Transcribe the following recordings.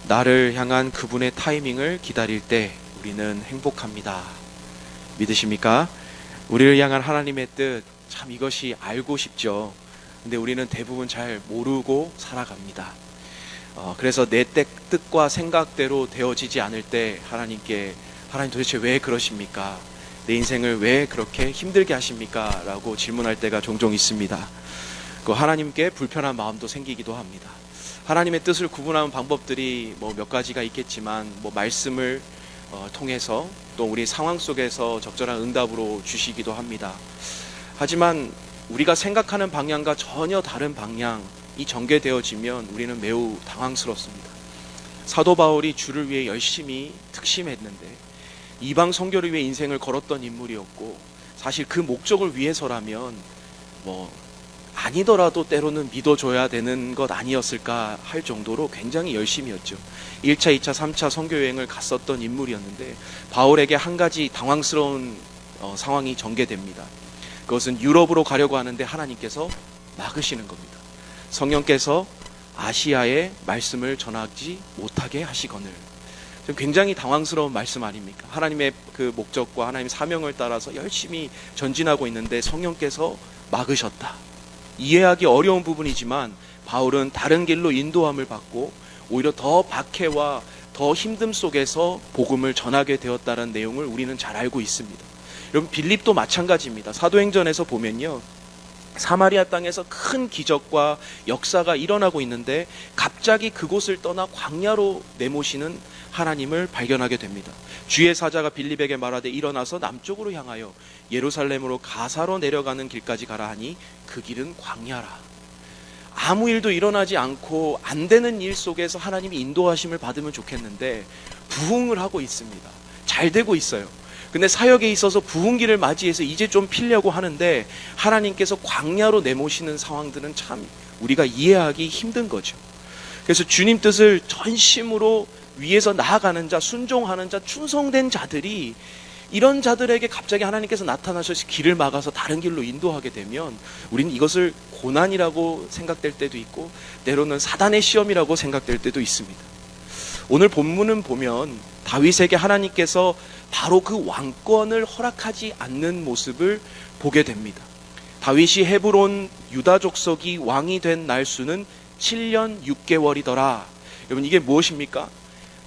나를 향한 그분의 타이밍을 기다릴 때 우리는 행복합니다. 믿으십니까? 우리를 향한 하나님의 뜻, 참 이것이 알고 싶죠. 근데 우리는 대부분 잘 모르고 살아갑니다. 그래서 내 뜻과 생각대로 되어지지 않을 때 하나님 도대체 왜 그러십니까? 내 인생을 왜 그렇게 힘들게 하십니까? 라고 질문할 때가 종종 있습니다. 하나님께 불편한 마음도 생기기도 합니다. 하나님의 뜻을 구분하는 방법들이 몇 가지가 있겠지만 말씀을 통해서 또 우리 상황 속에서 적절한 응답으로 주시기도 합니다. 하지만 우리가 생각하는 방향과 전혀 다른 방향이 전개되어지면 우리는 매우 당황스럽습니다. 사도 바울이 주를 위해 열심히 특심했는데 이방 선교를 위해 인생을 걸었던 인물이었고, 사실 그 목적을 위해서라면 아니더라도 때로는 믿어줘야 되는 것 아니었을까 할 정도로 굉장히 열심이었죠. 1차, 2차, 3차 선교여행을 갔었던 인물이었는데 바울에게 한 가지 당황스러운 상황이 전개됩니다. 그것은 유럽으로 가려고 하는데 하나님께서 막으시는 겁니다. 성령께서 아시아에 말씀을 전하지 못하게 하시거늘. 굉장히 당황스러운 말씀 아닙니까? 하나님의 그 목적과 하나님의 사명을 따라서 열심히 전진하고 있는데 성령께서 막으셨다. 이해하기 어려운 부분이지만 바울은 다른 길로 인도함을 받고 오히려 더 박해와 더 힘듦 속에서 복음을 전하게 되었다는 내용을 우리는 잘 알고 있습니다. 여러분, 빌립도 마찬가지입니다. 사도행전에서 보면요, 사마리아 땅에서 큰 기적과 역사가 일어나고 있는데 갑자기 그곳을 떠나 광야로 내모시는 하나님을 발견하게 됩니다. 주의 사자가 빌립에게 말하되 일어나서 남쪽으로 향하여 예루살렘으로 가사로 내려가는 길까지 가라 하니 그 길은 광야라. 아무 일도 일어나지 않고 안 되는 일 속에서 하나님이 인도하심을 받으면 좋겠는데 부흥을 하고 있습니다. 잘 되고 있어요. 근데 사역에 있어서 부흥기를 맞이해서 이제 좀 피려고 하는데 하나님께서 광야로 내모시는 상황들은 참 우리가 이해하기 힘든 거죠. 그래서 주님 뜻을 전심으로 위에서 나아가는 자, 순종하는 자, 충성된 자들이 이런 자들에게 갑자기 하나님께서 나타나셔서 길을 막아서 다른 길로 인도하게 되면 우리는 이것을 고난이라고 생각될 때도 있고 때로는 사단의 시험이라고 생각될 때도 있습니다. 오늘 본문은 보면 다윗에게 하나님께서 바로 그 왕권을 허락하지 않는 모습을 보게 됩니다. 다윗이 헤브론 유다 족속이 왕이 된 날수는 7년 6개월이더라. 여러분, 이게 무엇입니까?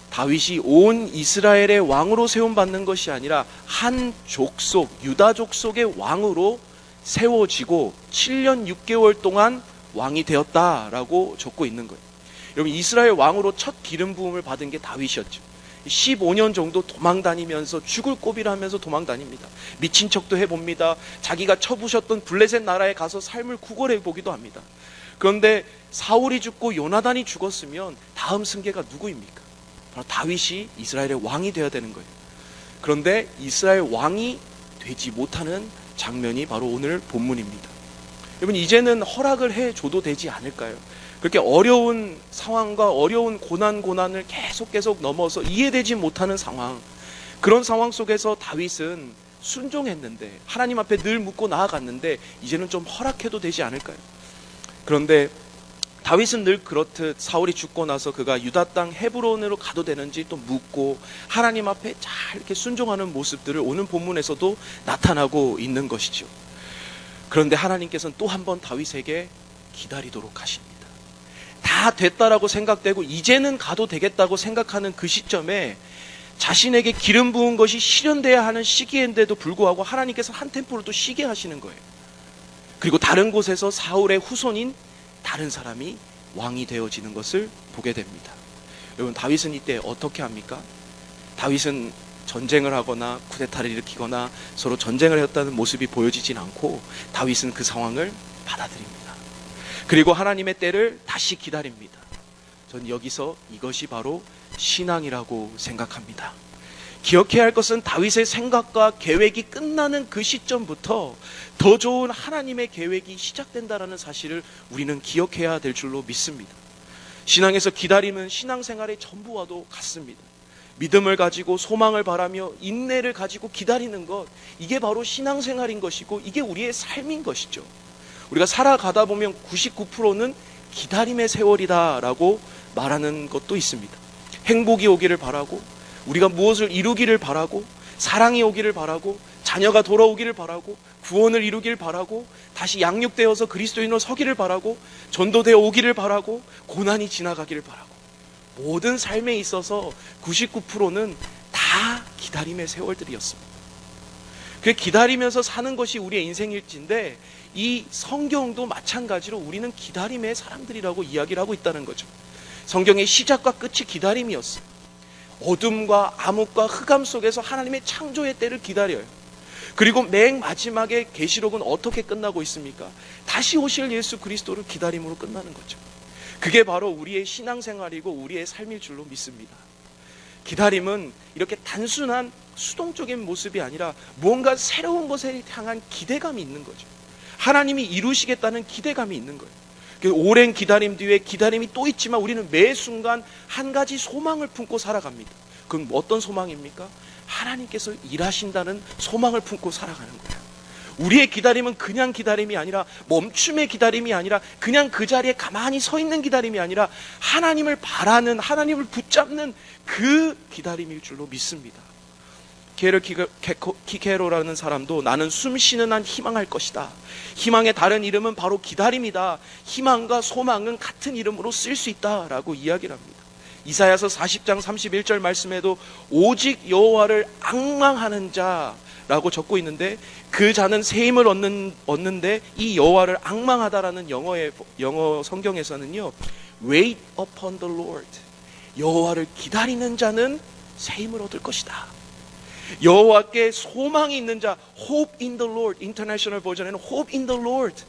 다윗이 온 이스라엘의 왕으로 세움받는 것이 아니라 한 족속, 유다 족속의 왕으로 세워지고 7년 6개월 동안 왕이 되었다라고 적고 있는 거예요. 여러분, 이스라엘 왕으로 첫 기름 부음을 받은 게 다윗이었죠. 15년 정도 도망다니면서 죽을 고비를 하면서 도망다닙니다. 미친 척도 해봅니다. 자기가 쳐부셨던 블레셋 나라에 가서 삶을 구걸해 보기도 합니다. 그런데 사울이 죽고 요나단이 죽었으면 다음 승계가 누구입니까? 바로 다윗이 이스라엘의 왕이 되어야 되는 거예요. 그런데 이스라엘 왕이 되지 못하는 장면이 바로 오늘 본문입니다. 여러분, 이제는 허락을 해줘도 되지 않을까요? 그렇게 어려운 상황과 어려운 고난을 계속 넘어서 이해되지 못하는 상황, 그런 상황 속에서 다윗은 순종했는데 하나님 앞에 늘 묻고 나아갔는데 이제는 좀 허락해도 되지 않을까요? 그런데 다윗은 늘 그렇듯 사울이 죽고 나서 그가 유다 땅 헤브론으로 가도 되는지 또 묻고 하나님 앞에 잘 이렇게 순종하는 모습들을 오늘 본문에서도 나타나고 있는 것이죠. 그런데 하나님께서는 또 한 번 다윗에게 기다리도록 하십니다. 다 됐다라고 생각되고 이제는 가도 되겠다고 생각하는 그 시점에 자신에게 기름 부은 것이 실현돼야 하는 시기인데도 불구하고 하나님께서 한 템포를 또 쉬게 하시는 거예요. 그리고 다른 곳에서 사울의 후손인 다른 사람이 왕이 되어지는 것을 보게 됩니다. 여러분, 다윗은 이때 어떻게 합니까? 다윗은 전쟁을 하거나 쿠데타를 일으키거나 서로 전쟁을 했다는 모습이 보여지진 않고 다윗은 그 상황을 받아들입니다. 그리고 하나님의 때를 다시 기다립니다. 전 여기서 이것이 바로 신앙이라고 생각합니다. 기억해야 할 것은 다윗의 생각과 계획이 끝나는 그 시점부터 더 좋은 하나님의 계획이 시작된다는 사실을 우리는 기억해야 될 줄로 믿습니다. 신앙에서 기다림은 신앙생활의 전부와도 같습니다. 믿음을 가지고 소망을 바라며 인내를 가지고 기다리는 것, 이게 바로 신앙생활인 것이고 이게 우리의 삶인 것이죠. 우리가 살아가다 보면 99%는 기다림의 세월이다라고 말하는 것도 있습니다. 행복이 오기를 바라고, 우리가 무엇을 이루기를 바라고, 사랑이 오기를 바라고, 자녀가 돌아오기를 바라고, 구원을 이루기를 바라고, 다시 양육되어서 그리스도인으로 서기를 바라고, 전도되어 오기를 바라고, 고난이 지나가기를 바라고, 모든 삶에 있어서 99%는 다 기다림의 세월들이었습니다. 그 기다리면서 사는 것이 우리의 인생일지인데, 이 성경도 마찬가지로 우리는 기다림의 사람들이라고 이야기를 하고 있다는 거죠. 성경의 시작과 끝이 기다림이었어요. 어둠과 암흑과 흑암 속에서 하나님의 창조의 때를 기다려요. 그리고 맨 마지막에 계시록은 어떻게 끝나고 있습니까? 다시 오실 예수 그리스도를 기다림으로 끝나는 거죠. 그게 바로 우리의 신앙생활이고 우리의 삶일 줄로 믿습니다. 기다림은 이렇게 단순한 수동적인 모습이 아니라 무언가 새로운 것에 향한 기대감이 있는 거죠. 하나님이 이루시겠다는 기대감이 있는 거예요. 오랜 기다림 뒤에 기다림이 또 있지만 우리는 매 순간 한 가지 소망을 품고 살아갑니다. 그건 어떤 소망입니까? 하나님께서 일하신다는 소망을 품고 살아가는 거예요. 우리의 기다림은 그냥 기다림이 아니라, 멈춤의 기다림이 아니라, 그냥 그 자리에 가만히 서 있는 기다림이 아니라, 하나님을 바라는, 하나님을 붙잡는 그 기다림일 줄로 믿습니다. 게르 키케로라는 사람도 나는 숨쉬는 한 희망할 것이다. 희망의 다른 이름은 바로 기다림이다. 희망과 소망은 같은 이름으로 쓸 수 있다라고 이야기를 합니다. 이사야서 40장 31절 말씀에도 오직 여호와를 앙망하는 자라고 적고 있는데, 그 자는 새 힘을 얻는데 이 여호와를 앙망하다라는 영어 성경에서는요, wait upon the Lord, 여호와를 기다리는 자는 새 힘을 얻을 것이다. 여호와께 소망이 있는 자, hope in the Lord, 인터내셔널 버전에는 hope in the Lord,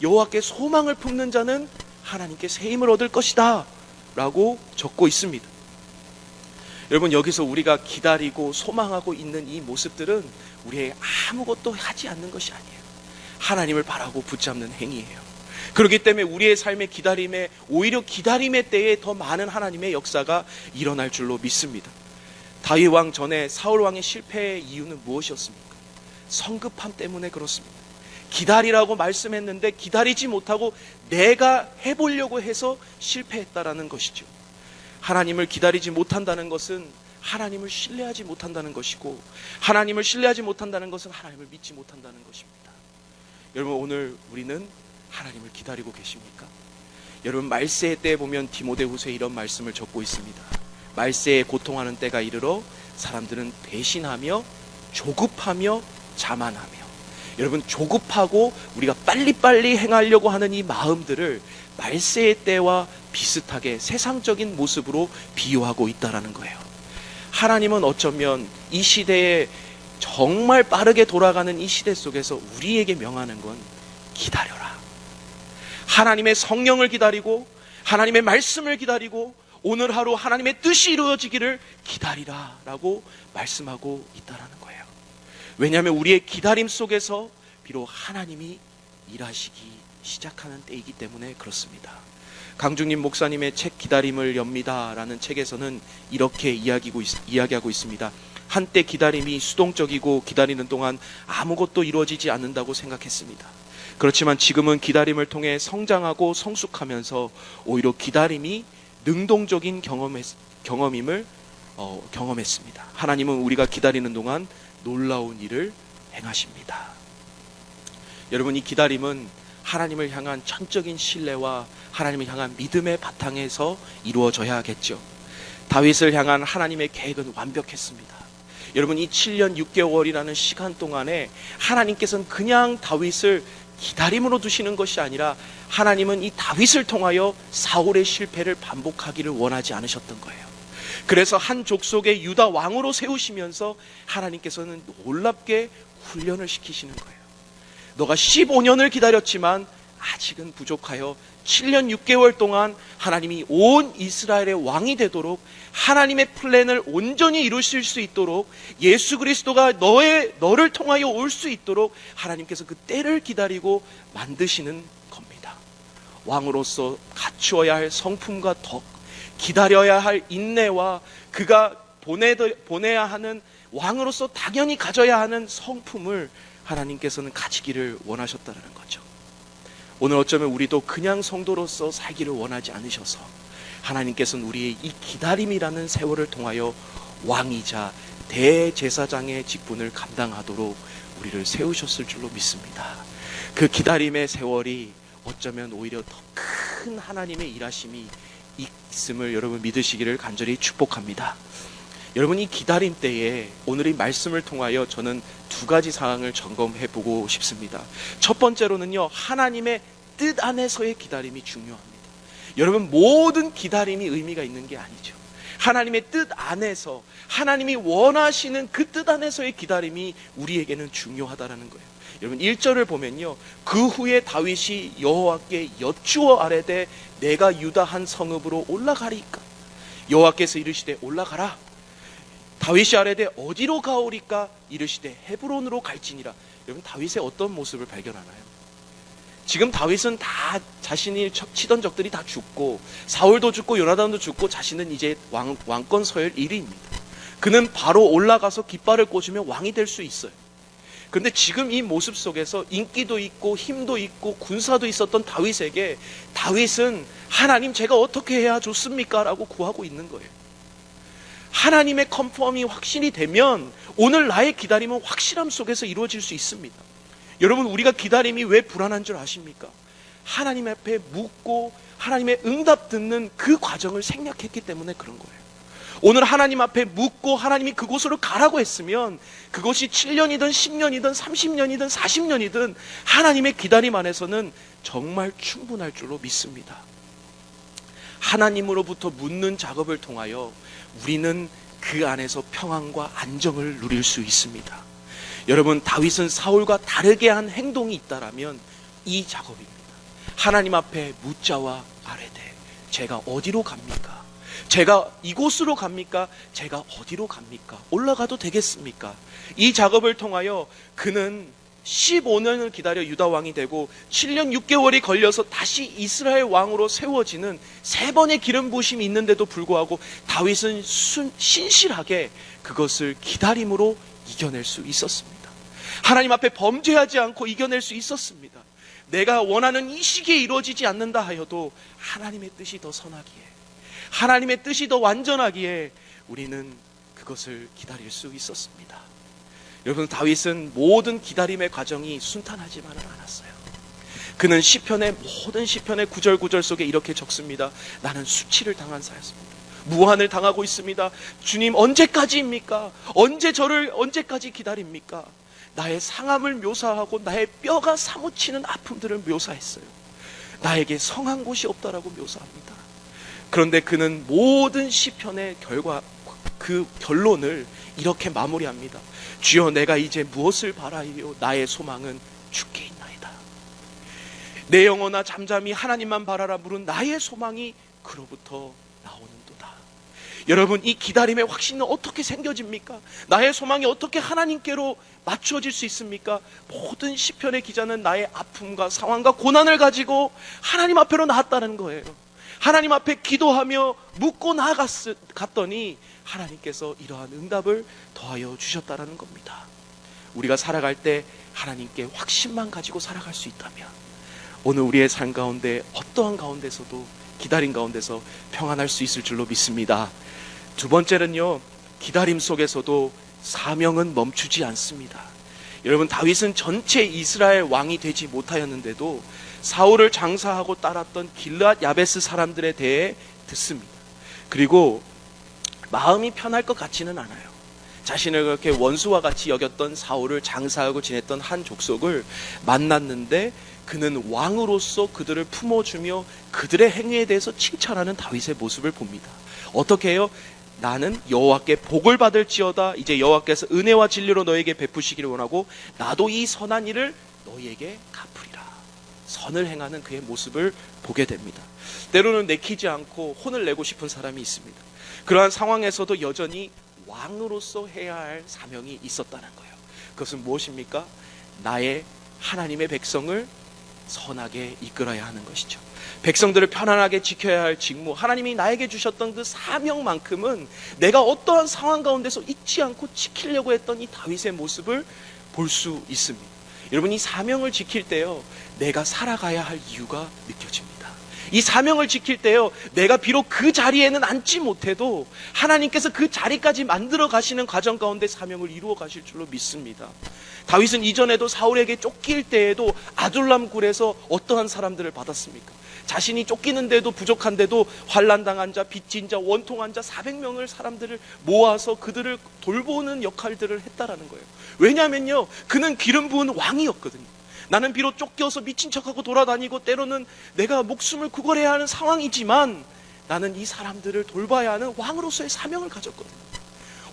여호와께 소망을 품는 자는 하나님께 새 힘을 얻을 것이다 라고 적고 있습니다. 여러분, 여기서 우리가 기다리고 소망하고 있는 이 모습들은 우리의 아무것도 하지 않는 것이 아니에요. 하나님을 바라고 붙잡는 행위예요. 그렇기 때문에 우리의 삶의 기다림에, 오히려 기다림의 때에 더 많은 하나님의 역사가 일어날 줄로 믿습니다. 다윗 왕 전에 사울 왕의 실패의 이유는 무엇이었습니까? 성급함 때문에 그렇습니다. 기다리라고 말씀했는데 기다리지 못하고 내가 해보려고 해서 실패했다라는 것이죠. 하나님을 기다리지 못한다는 것은 하나님을 신뢰하지 못한다는 것이고, 하나님을 신뢰하지 못한다는 것은 하나님을 믿지 못한다는 것입니다. 여러분, 오늘 우리는 하나님을 기다리고 계십니까? 여러분, 말세의 때에 보면 디모데후서에 이런 말씀을 적고 있습니다. 말세에 고통하는 때가 이르러 사람들은 배신하며 조급하며 자만하며. 여러분, 조급하고 우리가 빨리빨리 행하려고 하는 이 마음들을 말세의 때와 비슷하게 세상적인 모습으로 비유하고 있다는 거예요. 하나님은 어쩌면 이 시대에 정말 빠르게 돌아가는 이 시대 속에서 우리에게 명하는 건 기다려라. 하나님의 성령을 기다리고, 하나님의 말씀을 기다리고, 오늘 하루 하나님의 뜻이 이루어지기를 기다리라 라고 말씀하고 있다는 거예요. 왜냐하면 우리의 기다림 속에서 비록 하나님이 일하시기 시작하는 때이기 때문에 그렇습니다. 강중림 목사님의 책 기다림을 엽니다 라는 책에서는 이렇게 이야기하고 있습니다. 한때 기다림이 수동적이고 기다리는 동안 아무것도 이루어지지 않는다고 생각했습니다. 그렇지만 지금은 기다림을 통해 성장하고 성숙하면서 오히려 기다림이 능동적인 경험임을 경험했습니다. 하나님은 우리가 기다리는 동안 놀라운 일을 행하십니다. 여러분, 이 기다림은 하나님을 향한 전적인 신뢰와 하나님을 향한 믿음의 바탕에서 이루어져야겠죠. 다윗을 향한 하나님의 계획은 완벽했습니다. 여러분, 이 7년 6개월이라는 시간 동안에 하나님께서는 그냥 다윗을 기다림으로 두시는 것이 아니라 하나님은 이 다윗을 통하여 사울의 실패를 반복하기를 원하지 않으셨던 거예요. 그래서 한 족속의 유다 왕으로 세우시면서 하나님께서는 놀랍게 훈련을 시키시는 거예요. 너가 15년을 기다렸지만 아직은 부족하여 7년 6개월 동안 하나님이 온 이스라엘의 왕이 되도록, 하나님의 플랜을 온전히 이루실 수 있도록, 예수 그리스도가 너를 통하여 올 수 있도록 하나님께서 그 때를 기다리고 만드시는 겁니다. 왕으로서 갖추어야 할 성품과 덕, 기다려야 할 인내와 그가 보내야 하는 왕으로서 당연히 가져야 하는 성품을 하나님께서는 가지기를 원하셨다는 거죠. 오늘 어쩌면 우리도 그냥 성도로서 살기를 원하지 않으셔서 하나님께서는 우리의 이 기다림이라는 세월을 통하여 왕이자 대제사장의 직분을 감당하도록 우리를 세우셨을 줄로 믿습니다. 그 기다림의 세월이 어쩌면 오히려 더 큰 하나님의 일하심이 있음을 여러분 믿으시기를 간절히 축복합니다. 여러분, 이 기다림 때에 오늘 이 말씀을 통하여 저는 두 가지 사항을 점검해 보고 싶습니다. 첫 번째로는요, 하나님의 뜻 안에서의 기다림이 중요합니다. 여러분, 모든 기다림이 의미가 있는 게 아니죠. 하나님의 뜻 안에서, 하나님이 원하시는 그 뜻 안에서의 기다림이 우리에게는 중요하다라는 거예요. 여러분, 1절을 보면요, 그 후에 다윗이 여호와께 여쭈어 아뢰되 내가 유다 한 성읍으로 올라가리까? 여호와께서 이르시되 올라가라. 다윗이 아뢰되 어디로 가오리까? 이르시되 헤브론으로 갈지니라. 여러분, 다윗의 어떤 모습을 발견하나요? 지금 다윗은 다 자신이 치던 적들이 다 죽고, 사울도 죽고 요나단도 죽고, 자신은 이제 왕권 서열 1위입니다. 그는 바로 올라가서 깃발을 꽂으면 왕이 될 수 있어요. 그런데 지금 이 모습 속에서 인기도 있고 힘도 있고 군사도 있었던 다윗에게 다윗은 하나님, 제가 어떻게 해야 좋습니까? 라고 구하고 있는 거예요. 하나님의 컨펌이 확신이 되면 오늘 나의 기다림은 확실함 속에서 이루어질 수 있습니다. 여러분, 우리가 기다림이 왜 불안한 줄 아십니까? 하나님 앞에 묻고 하나님의 응답 듣는 그 과정을 생략했기 때문에 그런 거예요. 오늘 하나님 앞에 묻고 하나님이 그곳으로 가라고 했으면 그것이 7년이든 10년이든 30년이든 40년이든 하나님의 기다림 안에서는 정말 충분할 줄로 믿습니다. 하나님으로부터 묻는 작업을 통하여 우리는 그 안에서 평안과 안정을 누릴 수 있습니다. 여러분, 다윗은 사울과 다르게 한 행동이 있다라면 이 작업입니다. 하나님 앞에 묻자와 아뢰되 제가 어디로 갑니까? 제가 이곳으로 갑니까? 제가 어디로 갑니까? 올라가도 되겠습니까? 이 작업을 통하여 그는 15년을 기다려 유다 왕이 되고 7년 6개월이 걸려서 다시 이스라엘 왕으로 세워지는 3번의 기름 부으심이 있는데도 불구하고 다윗은 신실하게 그것을 기다림으로 이겨낼 수 있었습니다. 하나님 앞에 범죄하지 않고 이겨낼 수 있었습니다. 내가 원하는 이 시기에 이루어지지 않는다 하여도 하나님의 뜻이 더 선하기에, 하나님의 뜻이 더 완전하기에 우리는 그것을 기다릴 수 있었습니다. 여러분, 다윗은 모든 기다림의 과정이 순탄하지만은 않았어요. 그는 시편의 모든 시편의 구절 속에 이렇게 적습니다. 나는 수치를 당한 자였습니다. 무한을 당하고 있습니다. 주님, 언제까지입니까? 언제까지 기다립니까? 나의 상함을 묘사하고 나의 뼈가 사무치는 아픔들을 묘사했어요. 나에게 성한 곳이 없다라고 묘사합니다. 그런데 그는 모든 시편의 그 결론을 이렇게 마무리합니다. 주여, 내가 이제 무엇을 바라이요? 나의 소망은 주께 있나이다. 내 영혼아 잠잠히 하나님만 바라라. 물은 나의 소망이 그로부터 나오는도다. 여러분, 이 기다림의 확신은 어떻게 생겨집니까? 나의 소망이 어떻게 하나님께로 맞춰질 수 있습니까? 모든 시편의 기자는 나의 아픔과 상황과 고난을 가지고 하나님 앞으로 나왔다는 거예요. 하나님 앞에 기도하며 묻고 나아갔더니 하나님께서 이러한 응답을 더하여 주셨다는 겁니다. 우리가 살아갈 때 하나님께 확신만 가지고 살아갈 수 있다면 오늘 우리의 삶 가운데 어떠한 가운데서도 기다림 가운데서 평안할 수 있을 줄로 믿습니다. 두 번째는요, 기다림 속에서도 사명은 멈추지 않습니다. 여러분, 다윗은 전체 이스라엘 왕이 되지 못하였는데도 사울을 장사하고 따랐던 길르앗 야베스 사람들에 대해 듣습니다. 그리고 마음이 편할 것 같지는 않아요. 자신을 그렇게 원수와 같이 여겼던 사울을 장사하고 지냈던 한 족속을 만났는데 그는 왕으로서 그들을 품어주며 그들의 행위에 대해서 칭찬하는 다윗의 모습을 봅니다. 어떻게 해요? 나는 여호와께 복을 받을지어다. 이제 여호와께서 은혜와 진리로 너에게 베푸시기를 원하고 나도 이 선한 일을 너희에게 갚으리라. 선을 행하는 그의 모습을 보게 됩니다. 때로는 내키지 않고 혼을 내고 싶은 사람이 있습니다. 그러한 상황에서도 여전히 왕으로서 해야 할 사명이 있었다는 거예요. 그것은 무엇입니까? 나의 하나님의 백성을 선하게 이끌어야 하는 것이죠. 백성들을 편안하게 지켜야 할 직무, 하나님이 나에게 주셨던 그 사명만큼은 내가 어떠한 상황 가운데서 잊지 않고 지키려고 했던 이 다윗의 모습을 볼 수 있습니다. 여러분, 이 사명을 지킬 때요, 내가 살아가야 할 이유가 느껴집니다. 이 사명을 지킬 때요, 내가 비록 그 자리에는 앉지 못해도 하나님께서 그 자리까지 만들어 가시는 과정 가운데 사명을 이루어 가실 줄로 믿습니다. 다윗은 이전에도 사울에게 쫓길 때에도 아둘람 굴에서 어떠한 사람들을 받았습니까? 자신이 쫓기는데도 부족한데도 환난당한 자, 빚진 자, 원통한 자 400명을 사람들을 모아서 그들을 돌보는 역할들을 했다라는 거예요. 왜냐하면요, 그는 기름 부은 왕이었거든요. 나는 비록 쫓겨서 미친 척하고 돌아다니고 때로는 내가 목숨을 구걸해야 하는 상황이지만 나는 이 사람들을 돌봐야 하는 왕으로서의 사명을 가졌거든요.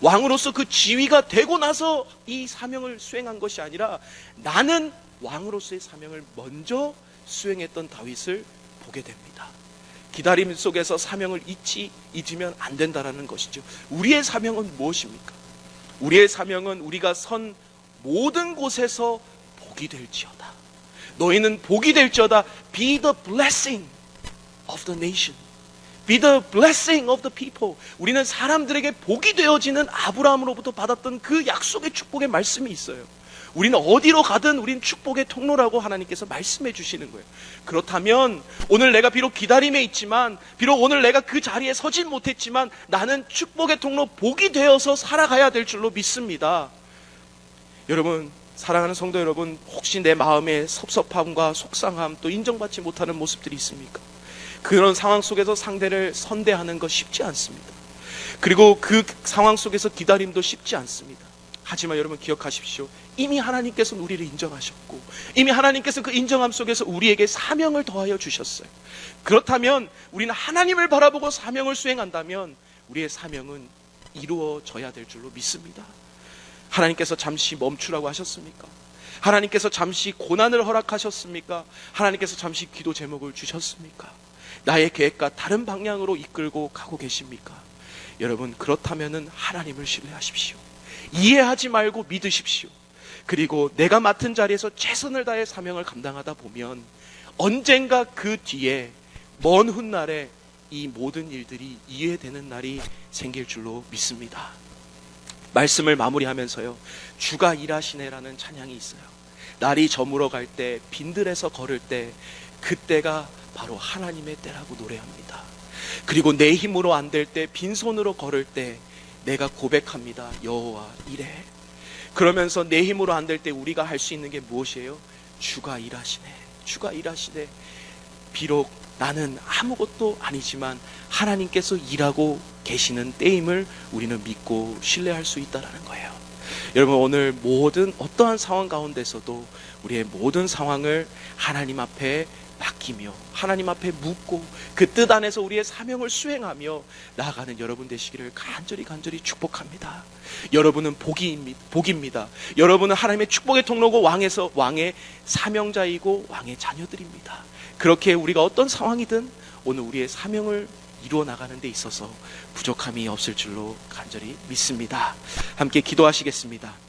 왕으로서 그 지위가 되고 나서 이 사명을 수행한 것이 아니라 나는 왕으로서의 사명을 먼저 수행했던 다윗을 보게 됩니다. 기다림 속에서 사명을 잊으면 안 된다는 것이죠. 우리의 사명은 무엇입니까? 우리의 사명은 우리가 선 모든 곳에서 복이 될지어다. 너희는 복이 될지어다. Be the blessing of the nation. Be the blessing of the people. 우리는 사람들에게 복이 되어지는 아브라함으로부터 받았던 그 약속의 축복의 말씀이 있어요. 우리는 어디로 가든 우리는 축복의 통로라고 하나님께서 말씀해 주시는 거예요. 그렇다면 오늘 내가 비록 기다림에 있지만, 비록 오늘 내가 그 자리에 서진 못했지만 나는 축복의 통로, 복이 되어서 살아가야 될 줄로 믿습니다. 여러분, 사랑하는 성도 여러분, 혹시 내 마음에 섭섭함과 속상함, 또 인정받지 못하는 모습들이 있습니까? 그런 상황 속에서 상대를 선대하는 거 쉽지 않습니다. 그리고 그 상황 속에서 기다림도 쉽지 않습니다. 하지만 여러분 기억하십시오. 이미 하나님께서 우리를 인정하셨고, 이미 하나님께서 그 인정함 속에서 우리에게 사명을 더하여 주셨어요. 그렇다면 우리는 하나님을 바라보고 사명을 수행한다면 우리의 사명은 이루어져야 될 줄로 믿습니다. 하나님께서 잠시 멈추라고 하셨습니까? 하나님께서 잠시 고난을 허락하셨습니까? 하나님께서 잠시 기도 제목을 주셨습니까? 나의 계획과 다른 방향으로 이끌고 가고 계십니까? 여러분, 그렇다면 하나님을 신뢰하십시오. 이해하지 말고 믿으십시오. 그리고 내가 맡은 자리에서 최선을 다해 사명을 감당하다 보면 언젠가 그 뒤에 먼 훗날에 이 모든 일들이 이해되는 날이 생길 줄로 믿습니다. 말씀을 마무리하면서요, 주가 일하시네라는 찬양이 있어요. 날이 저물어 갈 때, 빈들에서 걸을 때, 그때가 바로 하나님의 때라고 노래합니다. 그리고 내 힘으로 안 될 때, 빈손으로 걸을 때 내가 고백합니다. 여호와 이래. 그러면서 내 힘으로 안 될 때 우리가 할 수 있는 게 무엇이에요? 주가 일하시네. 주가 일하시네. 비록 나는 아무것도 아니지만 하나님께서 일하고 계시는 때임을 우리는 믿고 신뢰할 수 있다는 거예요. 여러분, 오늘 모든 어떠한 상황 가운데서도 우리의 모든 상황을 하나님 앞에 맡기며 하나님 앞에 묻고 그 뜻 안에서 우리의 사명을 수행하며 나아가는 여러분 되시기를 간절히 축복합니다. 여러분은 복입니다. 여러분은 하나님의 축복의 통로고 왕의 사명자이고 왕의 자녀들입니다. 그렇게 우리가 어떤 상황이든 오늘 우리의 사명을 이루어 나가는 데 있어서 부족함이 없을 줄로 간절히 믿습니다. 함께 기도하시겠습니다.